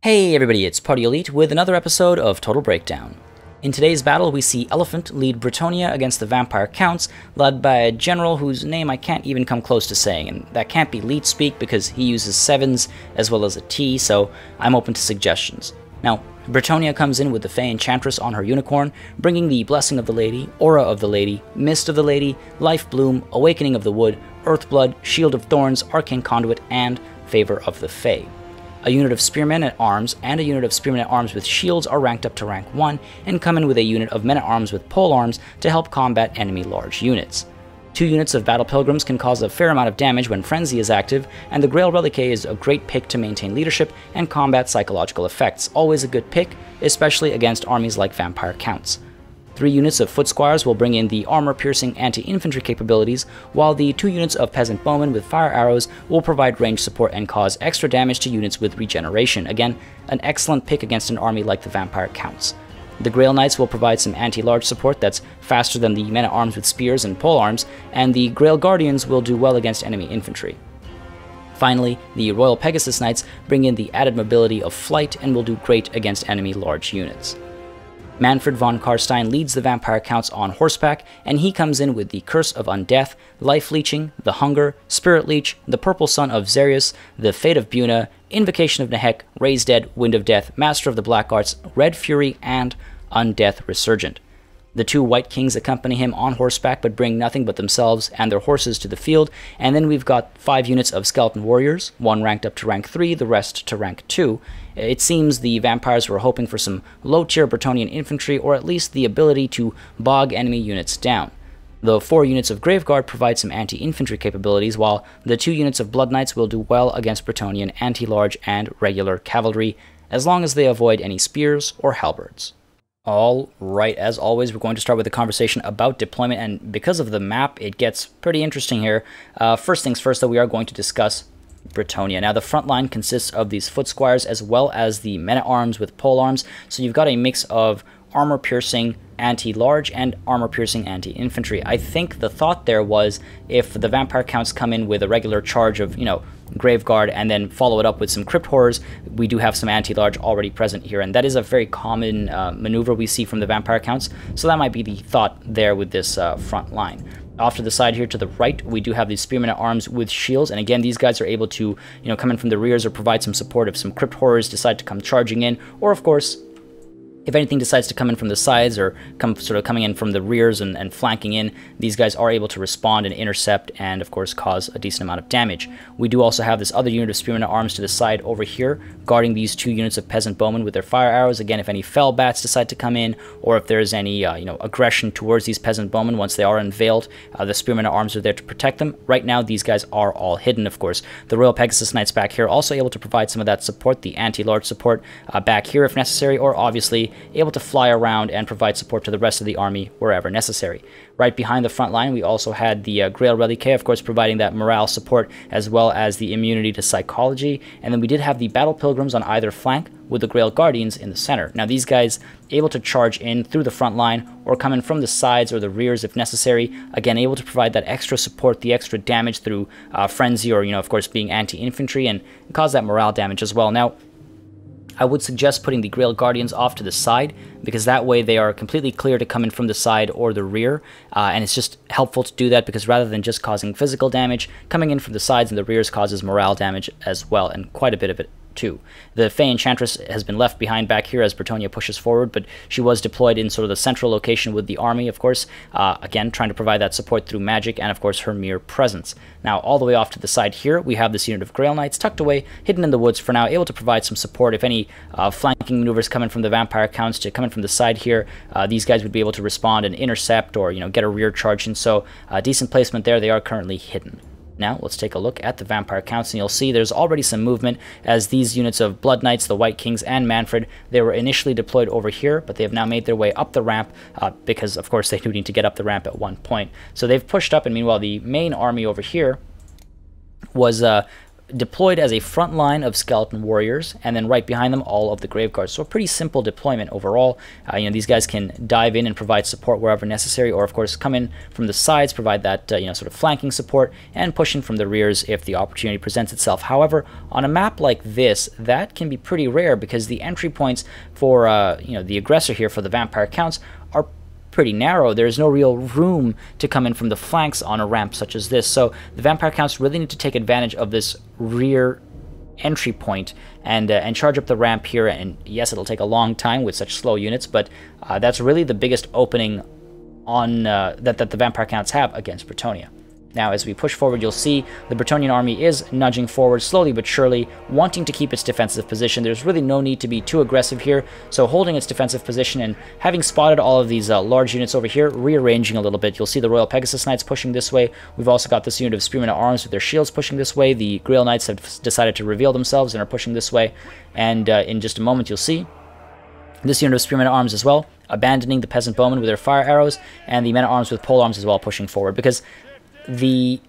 Hey everybody, it's Party Elite with another episode of Total Breakdown. In today's battle, we see Elephant lead Bretonnia against the Vampire Counts, led by a general whose name I can't even come close to saying, and that can't be lead speak because he uses 7s as well as a T, so I'm open to suggestions. Now, Bretonnia comes in with the Fey Enchantress on her unicorn, bringing the Blessing of the Lady, Aura of the Lady, Mist of the Lady, Life Bloom, Awakening of the Wood, Earthblood, Shield of Thorns, Arcane Conduit, and Favor of the Fey. A unit of Spearmen at Arms and a unit of Spearmen at Arms with shields are ranked up to rank 1 and come in with a unit of Men at Arms with pole arms to help combat enemy large units. 2 units of Battle Pilgrims can cause a fair amount of damage when Frenzy is active, and the Grail Relique is a great pick to maintain leadership and combat psychological effects, always a good pick, especially against armies like Vampire Counts. 3 units of Foot Squires will bring in the armor-piercing anti-infantry capabilities, while the 2 units of Peasant Bowmen with fire arrows will provide range support and cause extra damage to units with regeneration. Again, an excellent pick against an army like the Vampire Counts. The Grail Knights will provide some anti-large support that's faster than the men-at-arms with spears and polearms, and the Grail Guardians will do well against enemy infantry. Finally, the Royal Pegasus Knights bring in the added mobility of flight and will do great against enemy large units. Manfred von Karstein leads the Vampire Counts on horseback, and he comes in with the Curse of Undeath, Life Leeching, the Hunger, Spirit Leech, the Purple Sun of Xerius, the Fate of Buna, Invocation of Nehek, Raise Dead, Wind of Death, Master of the Black Arts, Red Fury, and Undeath Resurgent. The 2 White Kings accompany him on horseback but bring nothing but themselves and their horses to the field, and then we've got 5 units of Skeleton Warriors, 1 ranked up to rank 3, the rest to rank 2. It seems the vampires were hoping for some low-tier Bretonnian infantry, or at least the ability to bog enemy units down. The 4 units of Graveguard provide some anti-infantry capabilities, while the 2 units of Blood Knights will do well against Bretonnian anti-large and regular cavalry, as long as they avoid any spears or halberds. Alright, as always, we're going to start with a conversation about deployment, and because of the map, it gets pretty interesting here. First things first, though, we are going to discuss Bretonnia. Now, the front line consists of these Foot Squires as well as the Men-at-Arms with polearms, so you've got a mix of armor-piercing anti-large and armor-piercing anti-infantry. I think the thought there was if the Vampire Counts come in with a regular charge of, Graveguard and then follow it up with some Crypt Horrors, we do have some anti-large already present here, and that is a very common maneuver we see from the Vampire Counts, so that might be the thought there with this front line. Off to the side here to the right, we do have these Spearmen at Arms with shields, and again, these guys are able to, come in from the rears or provide some support if some Crypt Horrors decide to come charging in, or of course, if anything decides to come in from the sides or coming in from the rears and flanking in, these guys are able to respond and intercept and, of course, cause a decent amount of damage. We do also have this other unit of Spearmen at Arms to the side over here, guarding these 2 units of Peasant Bowmen with their fire arrows. Again, if any fell bats decide to come in, or if there's any, aggression towards these Peasant Bowmen once they are unveiled, the Spearmen at Arms are there to protect them. Right now, these guys are all hidden, of course. The Royal Pegasus Knights back here also able to provide some of that support, the anti-large support back here if necessary, or obviously able to fly around and provide support to the rest of the army wherever necessary. Right behind the front line, we also had the Grail Relique, of course, providing that morale support as well as the immunity to psychology, and then we did have the Battle Pilgrims on either flank with the Grail Guardians in the center. Now, these guys able to charge in through the front line or come in from the sides or the rears if necessary, again, able to provide that extra support, the extra damage through frenzy or, of course, being anti-infantry and cause that morale damage as well. Now, I would suggest putting the Grail Guardians off to the side, because that way they are completely clear to come in from the side or the rear, and it's just helpful to do that because rather than just causing physical damage, coming in from the sides and the rears causes morale damage as well, and quite a bit of it too. The Fey Enchantress has been left behind back here as Bretonnia pushes forward, but she was deployed in sort of the central location with the army, of course, again, trying to provide that support through magic and, of course, her mere presence. Now, all the way off to the side here, we have this unit of Grail Knights tucked away, hidden in the woods for now, able to provide some support. If any flanking maneuvers come in from the Vampire Counts to come in from the side here, these guys would be able to respond and intercept or, get a rear charge, and so decent placement there. They are currently hidden. Now, let's take a look at the Vampire Counts, and you'll see there's already some movement as these units of Blood Knights, the White Kings, and Manfred, they were initially deployed over here, but they have now made their way up the ramp because, of course, they do need to get up the ramp at one point. So they've pushed up, and meanwhile, the main army over here was deployed as a front line of skeleton warriors, and then right behind them all of the grave guards. So a pretty simple deployment overall. These guys can dive in and provide support wherever necessary, or of course come in from the sides, provide that sort of flanking support, and push in from the rears if the opportunity presents itself. However, on a map like this, that can be pretty rare because the entry points for the aggressor here, for the Vampire Counts, are pretty narrow. There's no real room to come in from the flanks on a ramp such as this. So the Vampire Counts really need to take advantage of this rear entry point and charge up the ramp here. And yes, it'll take a long time with such slow units, but that's really the biggest opening on that the Vampire Counts have against Bretonnia. Now, as we push forward, you'll see the Bretonnian army is nudging forward slowly but surely, wanting to keep its defensive position. There's really no need to be too aggressive here, so holding its defensive position and having spotted all of these large units over here, rearranging a little bit. You'll see the Royal Pegasus Knights pushing this way. We've also got this unit of Spearmen at Arms with their shields pushing this way. The Grail Knights have decided to reveal themselves and are pushing this way, and in just a moment you'll see this unit of Spearmen at Arms as well, abandoning the Peasant Bowmen with their fire arrows, and the Men at Arms with pole arms as well pushing forward, because the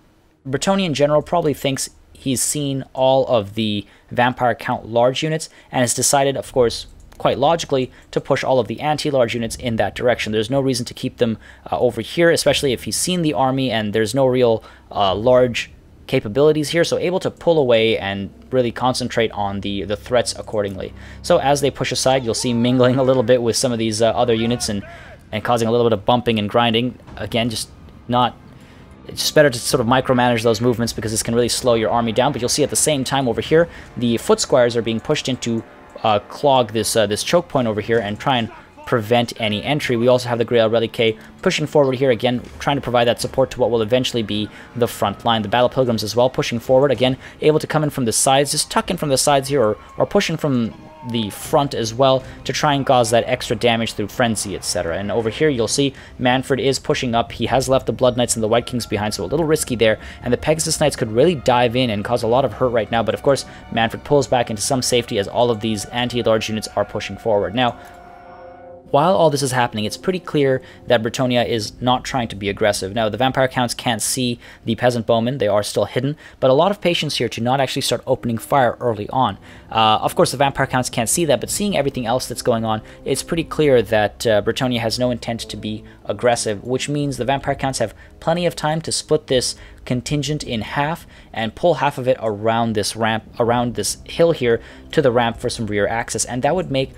Bretonnian general probably thinks he's seen all of the Vampire Count large units and has decided, of course, quite logically, to push all of the anti-large units in that direction. There's no reason to keep them over here, especially if he's seen the army and there's no real large capabilities here, so able to pull away and really concentrate on the threats accordingly. So as they push aside, you'll see mingling a little bit with some of these other units and causing a little bit of bumping and grinding. Again, it's just better to sort of micromanage those movements because this can really slow your army down. But you'll see at the same time over here, the foot squires are being pushed into clog this choke point over here and try and prevent any entry. We also have the Grail Relique pushing forward here, again, trying to provide that support to what will eventually be the front line. The Battle Pilgrims as well, pushing forward, again, able to come in from the sides, just tuck in from the sides here, or pushing from the front as well to try and cause that extra damage through frenzy, etc. And over here you'll see Manfred is pushing up. He has left the Blood Knights and the White Kings behind, so a little risky there, and the Pegasus Knights could really dive in and cause a lot of hurt right now, but of course Manfred pulls back into some safety as all of these anti-large units are pushing forward. Now, while all this is happening, it's pretty clear that Bretonnia is not trying to be aggressive. Now, the Vampire Counts can't see the Peasant Bowmen. They are still hidden, but a lot of patience here to not actually start opening fire early on. Of course, the Vampire Counts can't see that, but seeing everything else that's going on, it's pretty clear that Bretonnia has no intent to be aggressive, which means the Vampire Counts have plenty of time to split this contingent in half and pull half of it around this ramp, around this hill here to the ramp for some rear access, and that would make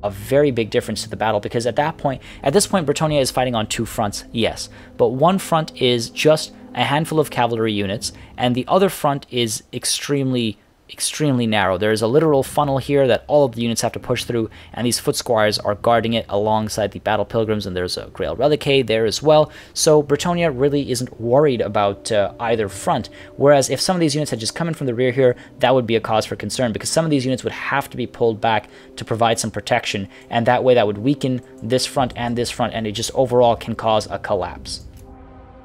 a very big difference to the battle, because at this point, Bretonnia is fighting on two fronts, yes, but one front is just a handful of cavalry units, and the other front is extremely narrow. There is a literal funnel here that all of the units have to push through, and these foot squires are guarding it alongside the Battle Pilgrims, and there's a Grail Relique there as well. So Bretonnia really isn't worried about either front, whereas if some of these units had just come in from the rear here, that would be a cause for concern, because some of these units would have to be pulled back to provide some protection, and that way that would weaken this front, and it just overall can cause a collapse.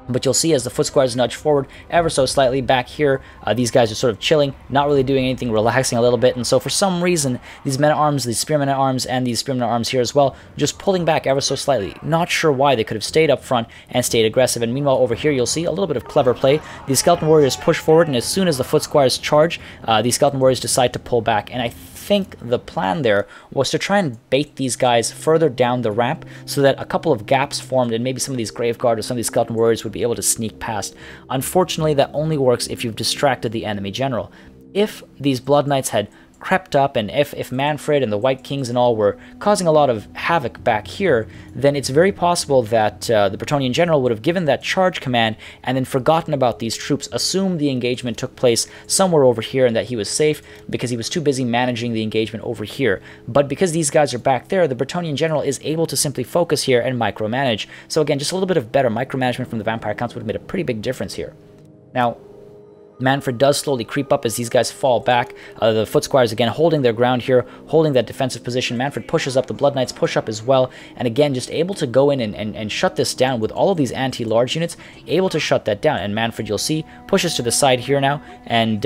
But you'll see as the foot squires nudge forward ever so slightly back here, these guys are sort of chilling, not really doing anything, relaxing a little bit, and so for some reason, these men-at-arms, these Spearmen at Arms, and these Spearmen at Arms here as well, just pulling back ever so slightly. Not sure why. They could have stayed up front and stayed aggressive, and meanwhile over here you'll see a little bit of clever play. These Skeleton Warriors push forward, and as soon as the foot squires charge, these Skeleton Warriors decide to pull back, and I think the plan there was to try and bait these guys further down the ramp so that a couple of gaps formed and maybe some of these Graveguard or some of these Skeleton Warriors would be able to sneak past. Unfortunately, that only works if you've distracted the enemy general. If these Blood Knights had crept up, and if Manfred and the White Kings and all were causing a lot of havoc back here, then it's very possible that the Bretonnian general would have given that charge command and then forgotten about these troops, assumed the engagement took place somewhere over here and that he was safe because he was too busy managing the engagement over here. But because these guys are back there, the Bretonnian general is able to simply focus here and micromanage. So again, just a little bit of better micromanagement from the Vampire Counts would have made a pretty big difference here. Now, Manfred does slowly creep up as these guys fall back. The foot squires again holding their ground here, holding that defensive position. Manfred pushes up, the Blood Knights push up as well, and again just able to go in and shut this down with all of these anti-large units, able to shut that down. And Manfred, you'll see, pushes to the side here now, and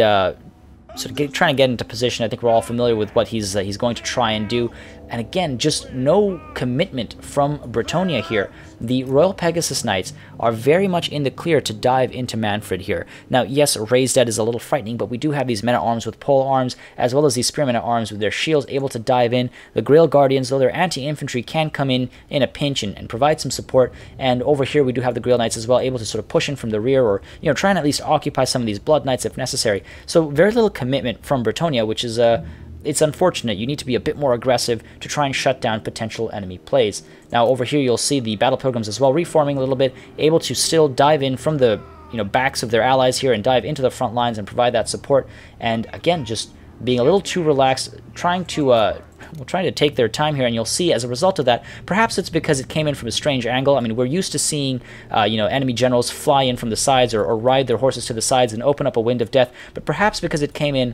sort of trying to get into position. I think we're all familiar with what he's going to try and do. And again, just no commitment from Bretonnia here. The Royal Pegasus Knights are very much in the clear to dive into Manfred here. Now, yes, Raised Dead is a little frightening, but we do have these men-at-arms with pole arms, as well as these spearmen-at-arms with their shields able to dive in. The Grail Guardians, though they're anti-infantry, can come in a pinch and provide some support. And over here, we do have the Grail Knights as well, able to sort of push in from the rear, or, you know, try and at least occupy some of these Blood Knights if necessary. So very little commitment from Bretonnia, which is it's unfortunate. You need to be a bit more aggressive to try and shut down potential enemy plays. Now over here you'll see the Battle Pilgrims as well reforming a little bit, able to still dive in from the backs of their allies here and dive into the front lines and provide that support. And again, just being a little too relaxed, trying to take their time here, and you'll see as a result of that, perhaps it's because it came in from a strange angle. I mean, we're used to seeing enemy generals fly in from the sides or ride their horses to the sides and open up a wind of death, but perhaps because it came in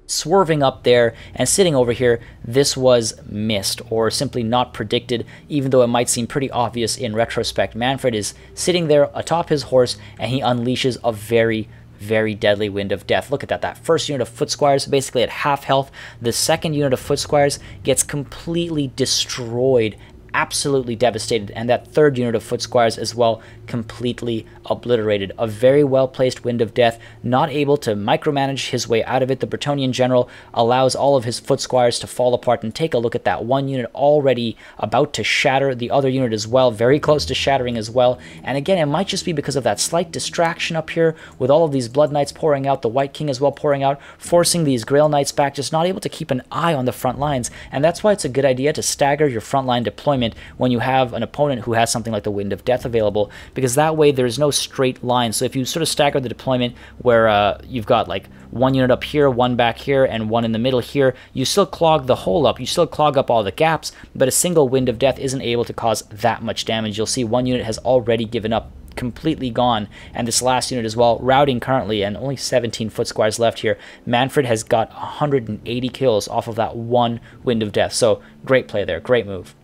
swerving up there and sitting over here, this was missed or simply not predicted, even though it might seem pretty obvious in retrospect. Manfred is sitting there atop his horse, and he unleashes a very, very deadly wind of death. Look at that. That first unit of foot squires basically at half health. The second unit of foot squires gets completely destroyed, absolutely devastated, and that third unit of foot squires as well completely obliterated. A very well placed wind of death, not able to micromanage his way out of it. The Bretonnian general allows all of his foot squires to fall apart, and take a look at that one unit already about to shatter, the other unit as well very close to shattering as well. And again, it might just be because of that slight distraction up here with all of these Blood Knights pouring out, the White King as well pouring out, forcing these Grail Knights back, just not able to keep an eye on the front lines. And that's why it's a good idea to stagger your frontline deployment when you have an opponent who has something like the Wind of Death available, because that way there's no straight line. So if you sort of stagger the deployment where you've got like one unit up here, one back here, and one in the middle here, you still clog the hole up, you still clog up all the gaps, but a single Wind of Death isn't able to cause that much damage. You'll see one unit has already given up, completely gone, and this last unit as well routing currently, and only 17 foot squires left here. Manfred has got 180 kills off of that one Wind of Death, so great play there, great move.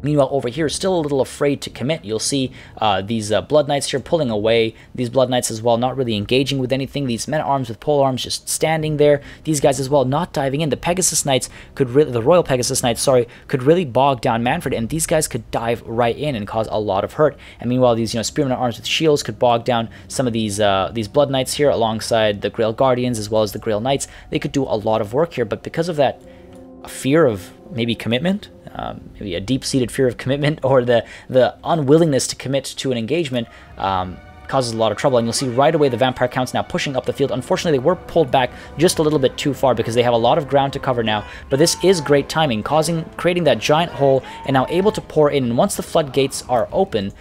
Meanwhile, over here, still a little afraid to commit. You'll see these Blood Knights here pulling away. These Blood Knights as well, not really engaging with anything. These men-at-arms with pole arms just standing there. These guys as well, not diving in. The Pegasus Knights could really, the Royal Pegasus Knights, sorry, could really bog down Manfred, and these guys could dive right in and cause a lot of hurt. And meanwhile, these Spearmen-at-arms with shields could bog down some of these Blood Knights here alongside the Grail Guardians as well as the Grail Knights. They could do a lot of work here, but because of that fear of maybe commitment, maybe a deep-seated fear of commitment, or the unwillingness to commit to an engagement, causes a lot of trouble. And you'll see right away the Vampire Counts now pushing up the field. Unfortunately, they were pulled back just a little bit too far because they have a lot of ground to cover now, but this is great timing, creating that giant hole, and now able to pour in. And once the floodgates are open,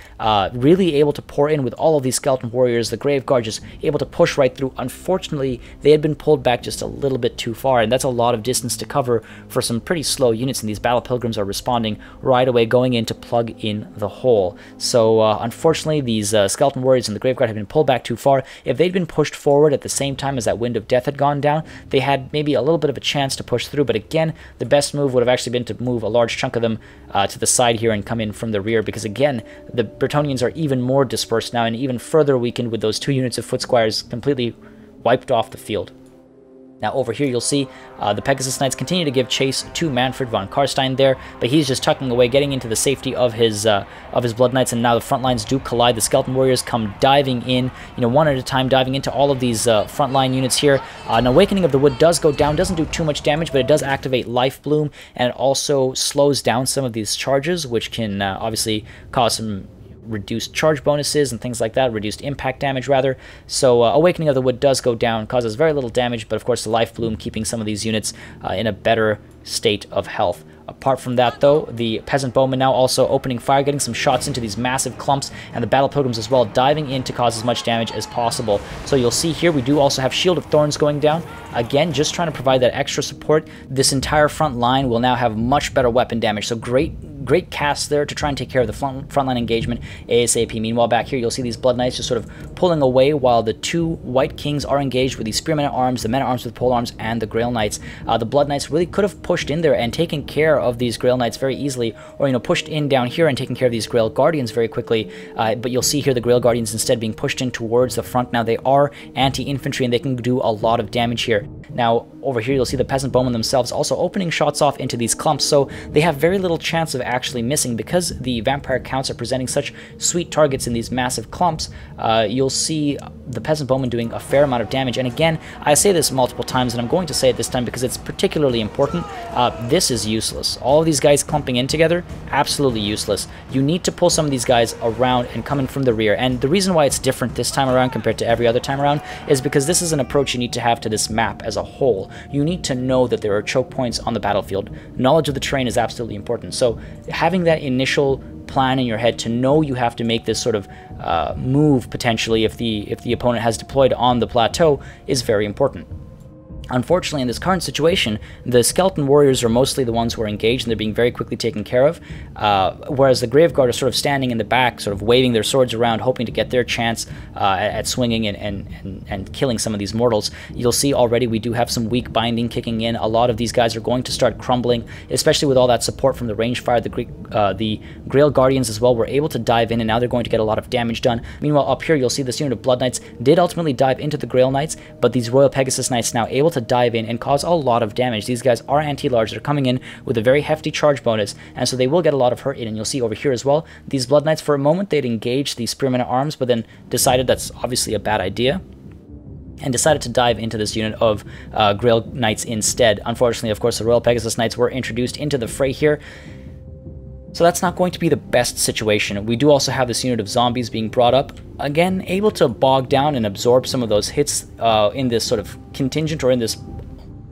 really able to pour in with all of these Skeleton Warriors, the Grave Guard just able to push right through. Unfortunately, they had been pulled back just a little bit too far, and that's a lot of distance to cover for some pretty slow units, and these Battle Pilgrims are responding right away, going in to plug in the hole. So unfortunately, these Skeleton Warriors and the Grave Guard have been pulled back too far. If they'd been pushed forward at the same time as that Wind of Death had gone down, they had maybe a little bit of a chance to push through, but again, the best move would have actually been to move a large chunk of them to the side here and come in from the rear, because again, the Bretonnians are even more dispersed now and even further weakened with those 2 units of foot squires completely wiped off the field. Now over here you'll see the Pegasus Knights continue to give chase to Manfred von Karstein there, but he's just tucking away, getting into the safety of his Blood Knights, and now the front lines do collide. The Skeleton Warriors come diving in, one at a time, diving into all of these frontline units here. An Awakening of the Wood does go down, doesn't do too much damage, but it does activate Life Bloom, and it also slows down some of these charges, which can obviously cause some reduced charge bonuses and things like that, reduced impact damage rather. So Awakening of the Wood does go down, causes very little damage, but of course the Life Bloom keeping some of these units in a better state of health. Apart from that though, the Peasant Bowmen now also opening fire, getting some shots into these massive clumps, and the Battle Pilgrims as well diving in to cause as much damage as possible. So you'll see here we do also have Shield of Thorns going down, again just trying to provide that extra support. This entire front line will now have much better weapon damage, so great great cast there to try and take care of the frontline engagement ASAP. Meanwhile, back here, you'll see these Blood Knights just sort of pulling away while the two White Kings are engaged with the Spearmen at Arms, the Men at Arms with Pole Arms, and the Grail Knights. The Blood Knights really could have pushed in there and taken care of these Grail Knights very easily, or, you know, pushed in down here and taken care of these Grail Guardians very quickly. But you'll see here the Grail Guardians instead being pushed in towards the front. Now, they are anti-infantry, and they can do a lot of damage here. Now, over here, you'll see the Peasant Bowmen themselves also opening shots off into these clumps, so they have very little chance of actually missing. Because the Vampire Counts are presenting such sweet targets in these massive clumps, you'll see the Peasant Bowmen doing a fair amount of damage. And again, I say this multiple times, and I'm going to say it this time because it's particularly important. This is useless. All of these guys clumping in together, absolutely useless. You need to pull some of these guys around and come in from the rear. And the reason why it's different this time around compared to every other time around is because this is an approach you need to have to this map as a whole. You need to know that there are choke points on the battlefield. Knowledge of the terrain is absolutely important. So having that initial plan in your head to know you have to make this sort of move potentially if the opponent has deployed on the plateau is very important. Unfortunately, in this current situation, the Skeleton Warriors are mostly the ones who are engaged, and they're being very quickly taken care of, whereas the Graveguard are sort of standing in the back, sort of waving their swords around, hoping to get their chance at swinging and killing some of these mortals. You'll see already we do have some weak binding kicking in. A lot of these guys are going to start crumbling, especially with all that support from the range fire. The Grail Guardians as well were able to dive in, and now they're going to get a lot of damage done. Meanwhile, up here, you'll see this unit of Blood Knights did ultimately dive into the Grail Knights, but these Royal Pegasus Knights now able to dive in and cause a lot of damage. These guys are anti-large. They're coming in with a very hefty charge bonus, and so they will get a lot of hurt in. And you'll see over here as well, these Blood Knights, for a moment, they'd engaged the Spearmen at Arms, but then decided that's obviously a bad idea, and decided to dive into this unit of Grail Knights instead. Unfortunately, of course, the Royal Pegasus Knights were introduced into the fray here, so that's not going to be the best situation. We do also have this unit of zombies being brought up, again, able to bog down and absorb some of those hits in this sort of contingent, or in this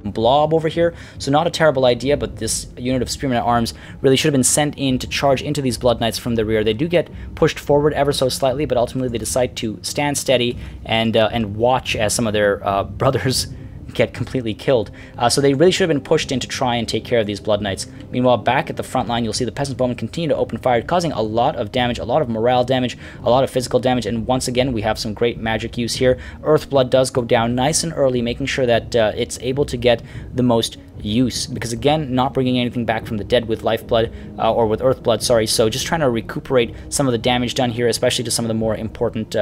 blob over here. So not a terrible idea, but this unit of Spearmen at Arms really should have been sent in to charge into these Blood Knights from the rear. They do get pushed forward ever so slightly, but ultimately they decide to stand steady and watch as some of their brothers get completely killed. So they really should have been pushed in to try and take care of these Blood Knights. Meanwhile, back at the front line, you'll see the Peasant Bowmen continue to open fire, causing a lot of damage, a lot of morale damage, a lot of physical damage, and once again, we have some great magic use here. Earthblood does go down nice and early, making sure that it's able to get the most use, because again, not bringing anything back from the dead with Lifeblood, or with Earthblood, sorry, so just trying to recuperate some of the damage done here, especially to some of the more important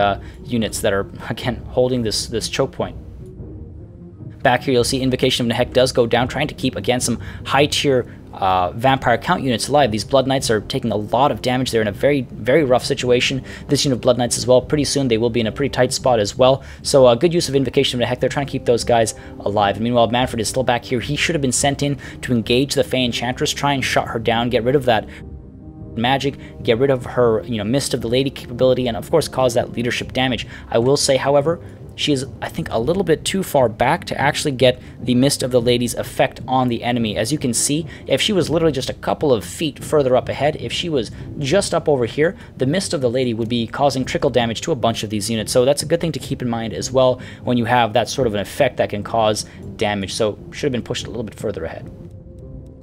units that are, again, holding this choke point. Back here, you'll see Invocation of Nehek does go down, trying to keep, again, some high-tier Vampire Count units alive. These Blood Knights are taking a lot of damage. They're in a very, very rough situation. This unit of Blood Knights as well, pretty soon they will be in a pretty tight spot as well. So good use of Invocation of Nehek. They're trying to keep those guys alive. And meanwhile, Manfred is still back here. He should have been sent in to engage the Fey Enchantress, try and shut her down, get rid of that magic, get rid of her, Mist of the Lady capability, and of course cause that leadership damage. I will say, however, she is, I think, a little bit too far back to actually get the Mist of the Lady's effect on the enemy. As you can see, if she was literally just a couple of feet further up ahead, if she was just up over here, the Mist of the Lady would be causing trickle damage to a bunch of these units. So that's a good thing to keep in mind as well when you have that sort of an effect that can cause damage. So should have been pushed a little bit further ahead.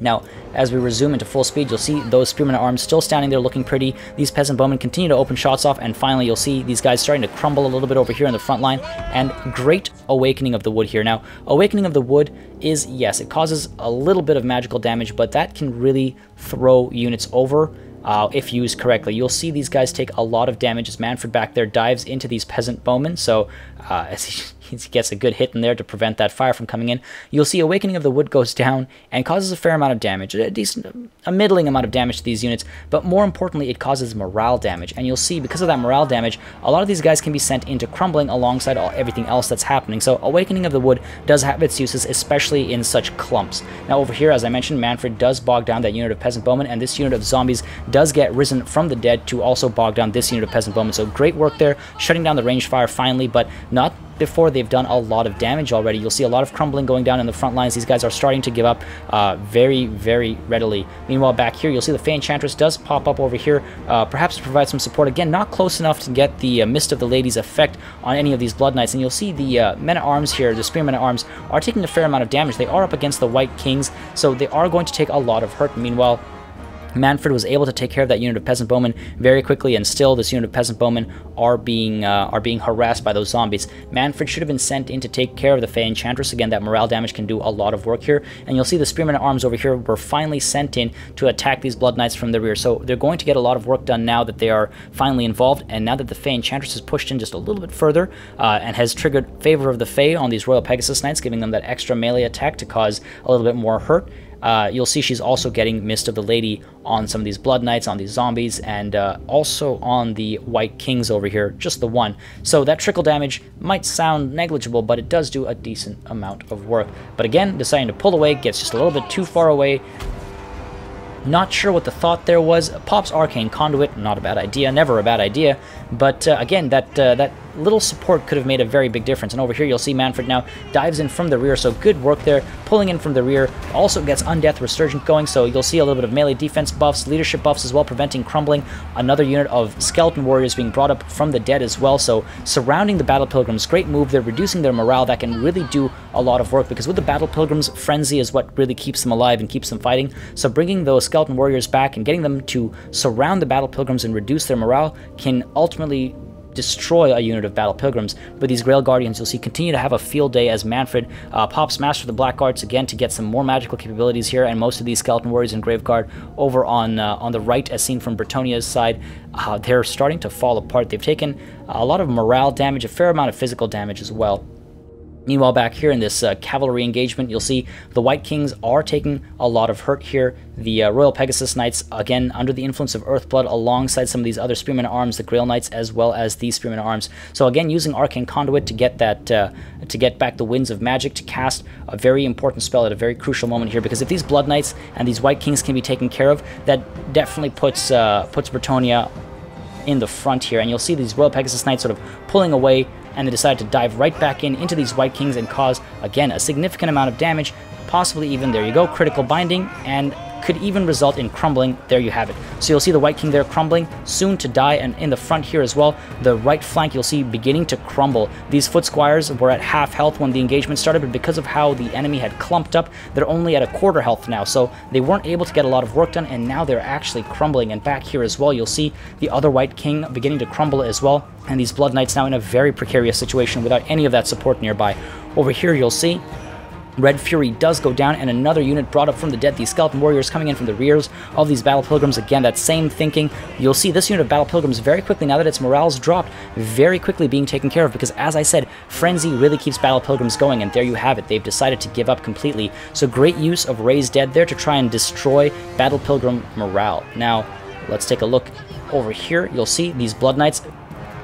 Now, as we resume into full speed, you'll see those Spearmen at Arms still standing there looking pretty. These Peasant Bowmen continue to open shots off, and finally you'll see these guys starting to crumble a little bit over here in the front line, and great Awakening of the Wood here. Now, Awakening of the Wood is, yes, it causes a little bit of magical damage, but that can really throw units over if used correctly. You'll see these guys take a lot of damage as Manfred back there dives into these Peasant Bowmen, so as he gets a good hit in there to prevent that fire from coming in. You'll see Awakening of the Wood goes down and causes a fair amount of damage, a middling amount of damage to these units, but more importantly, it causes morale damage. And you'll see, because of that morale damage, a lot of these guys can be sent into crumbling alongside everything else that's happening. So Awakening of the Wood does have its uses, especially in such clumps. Now over here, as I mentioned, Manfred does bog down that unit of Peasant Bowmen, and this unit of zombies does get risen from the dead to also bog down this unit of Peasant Bowmen. So great work there, shutting down the ranged fire finally, but not before they've done a lot of damage already. You'll see a lot of crumbling going down in the front lines. These guys are starting to give up very, very readily. Meanwhile, back here, you'll see the Fey Enchantress does pop up over here, perhaps to provide some support. Again, not close enough to get the Mist of the Lady's effect on any of these Blood Knights. And you'll see the Men-at-Arms here, the Spearmen at Arms, are taking a fair amount of damage. They are up against the White Kings, so they are going to take a lot of hurt. Meanwhile, Manfred was able to take care of that unit of peasant bowmen very quickly, and still this unit of peasant bowmen are being harassed by those zombies. Manfred should have been sent in to take care of the Fey Enchantress. Again, that morale damage can do a lot of work here, and you'll see the Spearmen at Arms over here were finally sent in to attack these Blood Knights from the rear. So they're going to get a lot of work done now that they are finally involved, and now that the Fey Enchantress is pushed in just a little bit further and has triggered Favor of the Fey on these Royal Pegasus Knights, giving them that extra melee attack to cause a little bit more hurt. You'll see she's also getting Mist of the Lady on some of these Blood Knights, on these zombies, and also on the White Kings over here, just the one. So that trickle damage might sound negligible, but it does do a decent amount of work. But again, deciding to pull away, gets just a little bit too far away. Not sure what the thought there was. Pops Arcane Conduit, not a bad idea, never a bad idea. But again, that little support could have made a very big difference. And over here you'll see Manfred now dives in from the rear, so good work there, pulling in from the rear. Also gets Undeath Resurgent going, so you'll see a little bit of melee defense buffs, leadership buffs as well, preventing crumbling. Another unit of Skeleton Warriors being brought up from the dead as well, so surrounding the Battle Pilgrims, great move. They're reducing their morale. That can really do a lot of work, because with the Battle Pilgrims, frenzy is what really keeps them alive and keeps them fighting. So bringing those Skeleton Warriors back and getting them to surround the Battle Pilgrims and reduce their morale can ultimately destroy a unit of Battle Pilgrims. But these Grail Guardians, you'll see, continue to have a field day as Manfred pops Master of the Black Arts again to get some more magical capabilities here, and most of these Skeleton Warriors and Graveguard over on the right, as seen from Bretonnia's side, they're starting to fall apart. They've taken a lot of morale damage, a fair amount of physical damage as well. Meanwhile, back here in this cavalry engagement, you'll see the White Kings are taking a lot of hurt here. The Royal Pegasus Knights, again, under the influence of Earthblood, alongside some of these other Spearmen at Arms, the Grail Knights, as well as these Spearmen at Arms. So again, using Arcane Conduit to get that, to get back the Winds of Magic, to cast a very important spell at a very crucial moment here. Because if these Blood Knights and these White Kings can be taken care of, that definitely puts Bretonnia in the front here. And you'll see these Royal Pegasus Knights sort of pulling away, and they decide to dive right back into these White Kings and cause, again, a significant amount of damage, possibly even, there you go, critical binding, and could even result in crumbling. There you have it. So you'll see the White King there crumbling, soon to die, and in the front here as well, the right flank you'll see beginning to crumble. These Foot Squires were at half health when the engagement started, but because of how the enemy had clumped up, they're only at a quarter health now, so they weren't able to get a lot of work done, and now they're actually crumbling. And back here as well, you'll see the other White King beginning to crumble as well, and these Blood Knights now in a very precarious situation without any of that support nearby. Over here you'll see Red Fury does go down, and another unit brought up from the dead, these Skeleton Warriors coming in from the rears of these Battle Pilgrims. Again, that same thinking. You'll see this unit of Battle Pilgrims very quickly, now that its morale's dropped, very quickly being taken care of, because as I said, Frenzy really keeps Battle Pilgrims going, and there you have it. They've decided to give up completely. So great use of Raise Dead there to try and destroy Battle Pilgrim morale. Now, let's take a look over here. You'll see these Blood Knights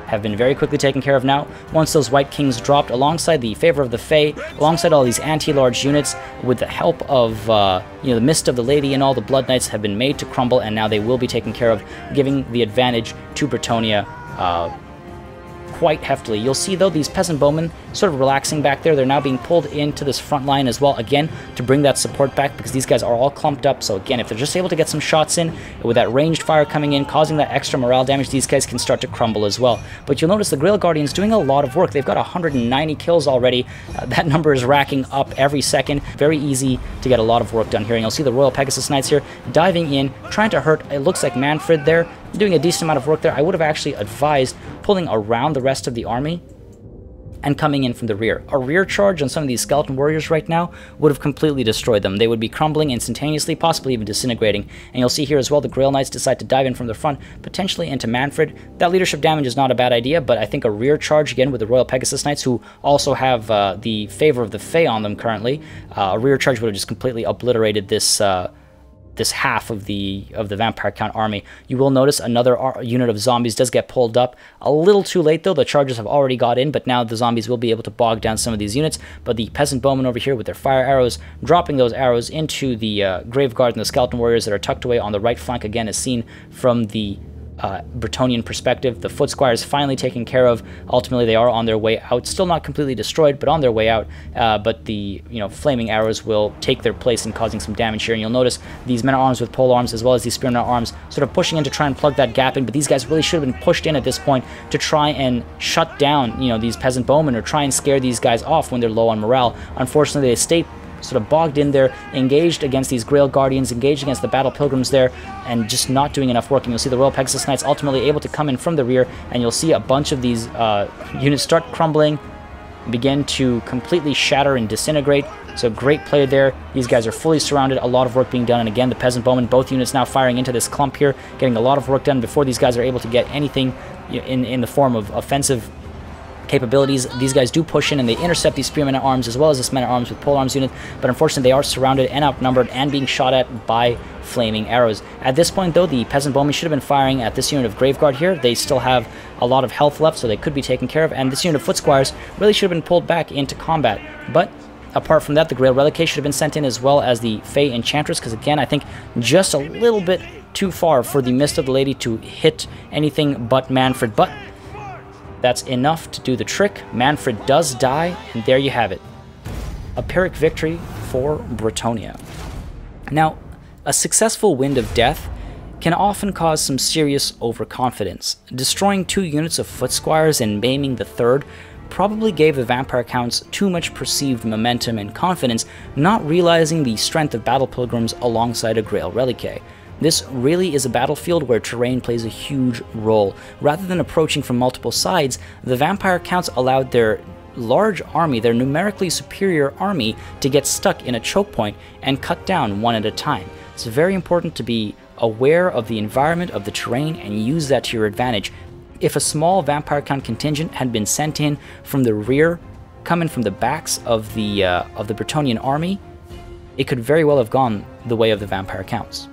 have been very quickly taken care of now. Once those White Kings dropped, alongside the Favor of the Fey, alongside all these anti-large units, with the help of the Mist of the Lady, and all the Blood Knights have been made to crumble, and now they will be taken care of, giving the advantage to Bretonnia quite heftily. You'll see, though, these Peasant Bowmen sort of relaxing back there. They're now being pulled into this front line as well, again, to bring that support back, because these guys are all clumped up. So again, if they're just able to get some shots in, with that ranged fire coming in, causing that extra morale damage, these guys can start to crumble as well. But you'll notice the Grail Guardians doing a lot of work. They've got 190 kills already. That number is racking up every second. Very easy to get a lot of work done here. And you'll see the Royal Pegasus Knights here diving in, trying to hurt, it looks like, Manfred there, doing a decent amount of work there. I would have actually advised pulling around the rest of the army and coming in from the rear. A rear charge on some of these Skeleton Warriors right now would have completely destroyed them. They would be crumbling instantaneously, possibly even disintegrating. And you'll see here as well, the Grail Knights decide to dive in from the front, potentially into Manfred. That leadership damage is not a bad idea, but I think a rear charge, again, with the Royal Pegasus Knights, who also have the Favor of the Fey on them currently, a rear charge would have just completely obliterated this this half of the Vampire Count army. You will notice another unit of zombies does get pulled up. A little too late, though. The charges have already got in, but now the zombies will be able to bog down some of these units. But the Peasant Bowmen over here with their fire arrows, dropping those arrows into the Graveguard and the Skeleton Warriors that are tucked away on the right flank, again, as seen from the Bretonnian perspective. The Foot Squires finally taken care of. Ultimately, they are on their way out. Still not completely destroyed, but on their way out. But the flaming arrows will take their place in causing some damage here. And you'll notice these men-at-arms with pole arms, as well as these spearmen-at-arms, sort of pushing in to try and plug that gap in. But these guys really should have been pushed in at this point to try and shut down, these Peasant Bowmen, or try and scare these guys off when they're low on morale. Unfortunately, they stay sort of bogged in there, engaged against these Grail Guardians, engaged against the Battle Pilgrims there, and just not doing enough work. And you'll see the Royal Pegasus Knights ultimately able to come in from the rear, and you'll see a bunch of these units start crumbling, begin to completely shatter and disintegrate. So great play there. These guys are fully surrounded, a lot of work being done, and again, the Peasant Bowmen, both units now firing into this clump here, getting a lot of work done before these guys are able to get anything in the form of offensive capabilities. These guys do push in and they intercept these Spearmen at Arms as well as this Men at Arms with Polearms unit, but unfortunately they are surrounded and outnumbered and being shot at by flaming arrows. At this point though, the Peasant Bowmen should have been firing at this unit of Graveguard here. They still have a lot of health left, so they could be taken care of, and this unit of Foot Squires really should have been pulled back into combat. But apart from that, the Grail Reliquae should have been sent in, as well as the Fey Enchantress, because again, I think just a little bit too far for the Mist of the Lady to hit anything but Manfred, but that's enough to do the trick. Manfred does die, and there you have it. A Pyrrhic victory for Bretonnia. Now, a successful Wind of Death can often cause some serious overconfidence. Destroying 2 units of Foot Squires and maiming the 3rd probably gave the Vampire Counts too much perceived momentum and confidence, not realizing the strength of Battle Pilgrims alongside a Grail Reliquae. This really is a battlefield where terrain plays a huge role. Rather than approaching from multiple sides, the Vampire Counts allowed their large army, their numerically superior army, to get stuck in a choke point and cut down one at a time. It's very important to be aware of the environment, of the terrain, and use that to your advantage. If a small Vampire Count contingent had been sent in from the rear, coming from the backs of the Bretonnian army, it could very well have gone the way of the Vampire Counts.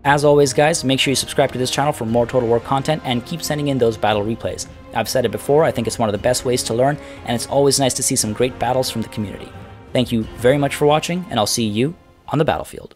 As always, guys, make sure you subscribe to this channel for more Total War content and keep sending in those battle replays. I've said it before, I think it's one of the best ways to learn, and it's always nice to see some great battles from the community. Thank you very much for watching, and I'll see you on the battlefield.